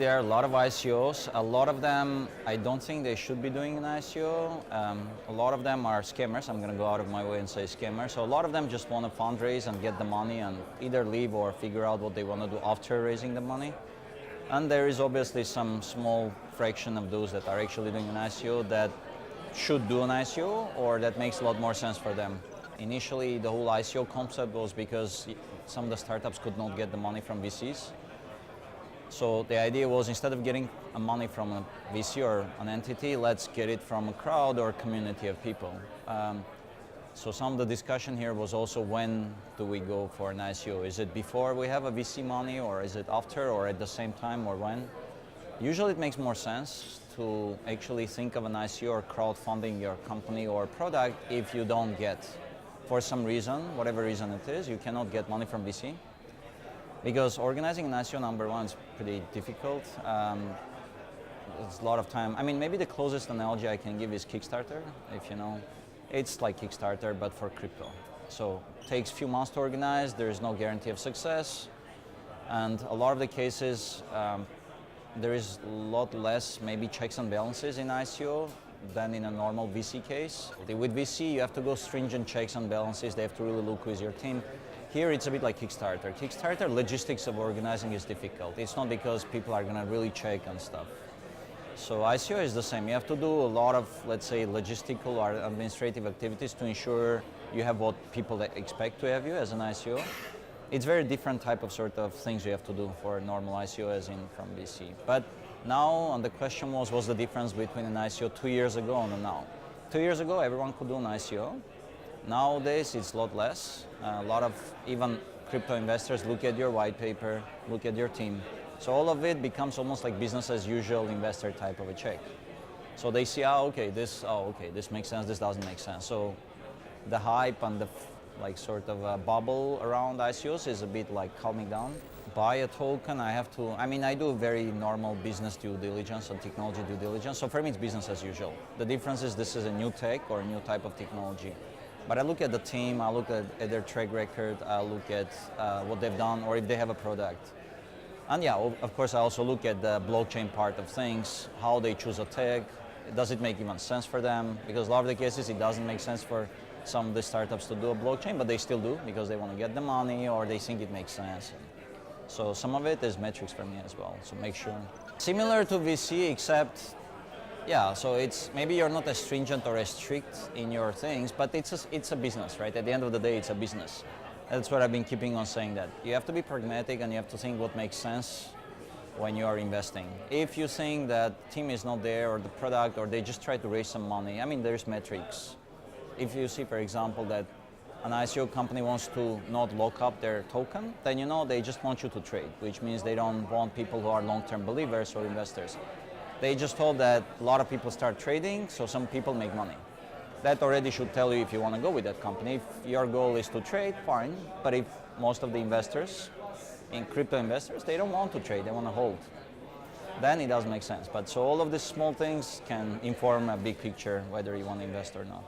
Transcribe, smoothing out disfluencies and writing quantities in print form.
there are a lot of ICOs. A lot of them, I don't think they should be doing an ICO. A lot of them are scammers. I'm going to go out of my way and say scammers. So a lot of them just want to fundraise and get the money and either leave or figure out what they want to do after raising the money. And there is obviously some small fraction of those that are actually doing an ICO that should do an ICO or that makes a lot more sense for them. Initially, the whole ICO concept was because some of the startups could not get the money from VCs. So the idea was, instead of getting money from a VC or an entity, let's get it from a crowd or community of people. So some of the discussion here was also, when do we go for an ICO? Is it before we have a VC money, or is it after, or at the same time, or when? Usually it makes more sense to actually think of an ICO or crowdfunding your company or product if you don't get, for some reason, whatever reason it is, you cannot get money from VC. Because organizing an ICO, number one, is pretty difficult. It's a lot of time. I mean, maybe the closest analogy I can give is Kickstarter, if you know. It's like Kickstarter, but for crypto. So it takes a few months to organize, there is no guarantee of success, and a lot of the cases, there is a lot less maybe checks and balances in ICO than in a normal VC case. With VC, you have to go stringent checks and balances, they have to really look with your team. Here it's a bit like Kickstarter. Kickstarter, logistics of organizing is difficult. It's not because people are going to really check and stuff. So ICO is the same. You have to do a lot of, let's say, logistical or administrative activities to ensure you have what people expect to have you as an ICO. It's very different type of sort of things you have to do for a normal ICO as in from VC. But now, and the question was, what's the difference between an ICO 2 years ago and now? 2 years ago, everyone could do an ICO. Nowadays, it's a lot less. A lot of even crypto investors look at your white paper, look at your team. So all of it becomes almost like business as usual investor type of a check. So they see, okay, this makes sense, this doesn't make sense. So the hype and the like sort of a bubble around ICOs is a bit like calming down. Buy a token, I do very normal business due diligence and technology due diligence. So for me, it's business as usual. The difference is this is a new tech or a new type of technology. But I look at the team, I look at their track record, I look at what they've done or if they have a product. And yeah, of course, I also look at the blockchain part of things, how they choose a tech, does it make even sense for them? Because a lot of the cases, it doesn't make sense for some of the startups to do a blockchain, but they still do because they want to get the money or they think it makes sense. So some of it is metrics for me as well, so make sure. Similar to VC, except, yeah, so it's, maybe you're not as stringent or as strict in your things, but it's a business, right? At the end of the day, it's a business. That's what I've been keeping on saying, that you have to be pragmatic and you have to think what makes sense when you are investing. If you think that team is not there or the product, or they just try to raise some money, there's metrics. If you see, for example, that an ICO company wants to not lock up their token, then they just want you to trade, which means they don't want people who are long-term believers or investors. They just hope that a lot of people start trading, so some people make money. That already should tell you if you want to go with that company. If your goal is to trade, fine. But if most of the investors, crypto investors, they don't want to trade, they want to hold, then it doesn't make sense. But so all of these small things can inform a big picture whether you want to invest or not.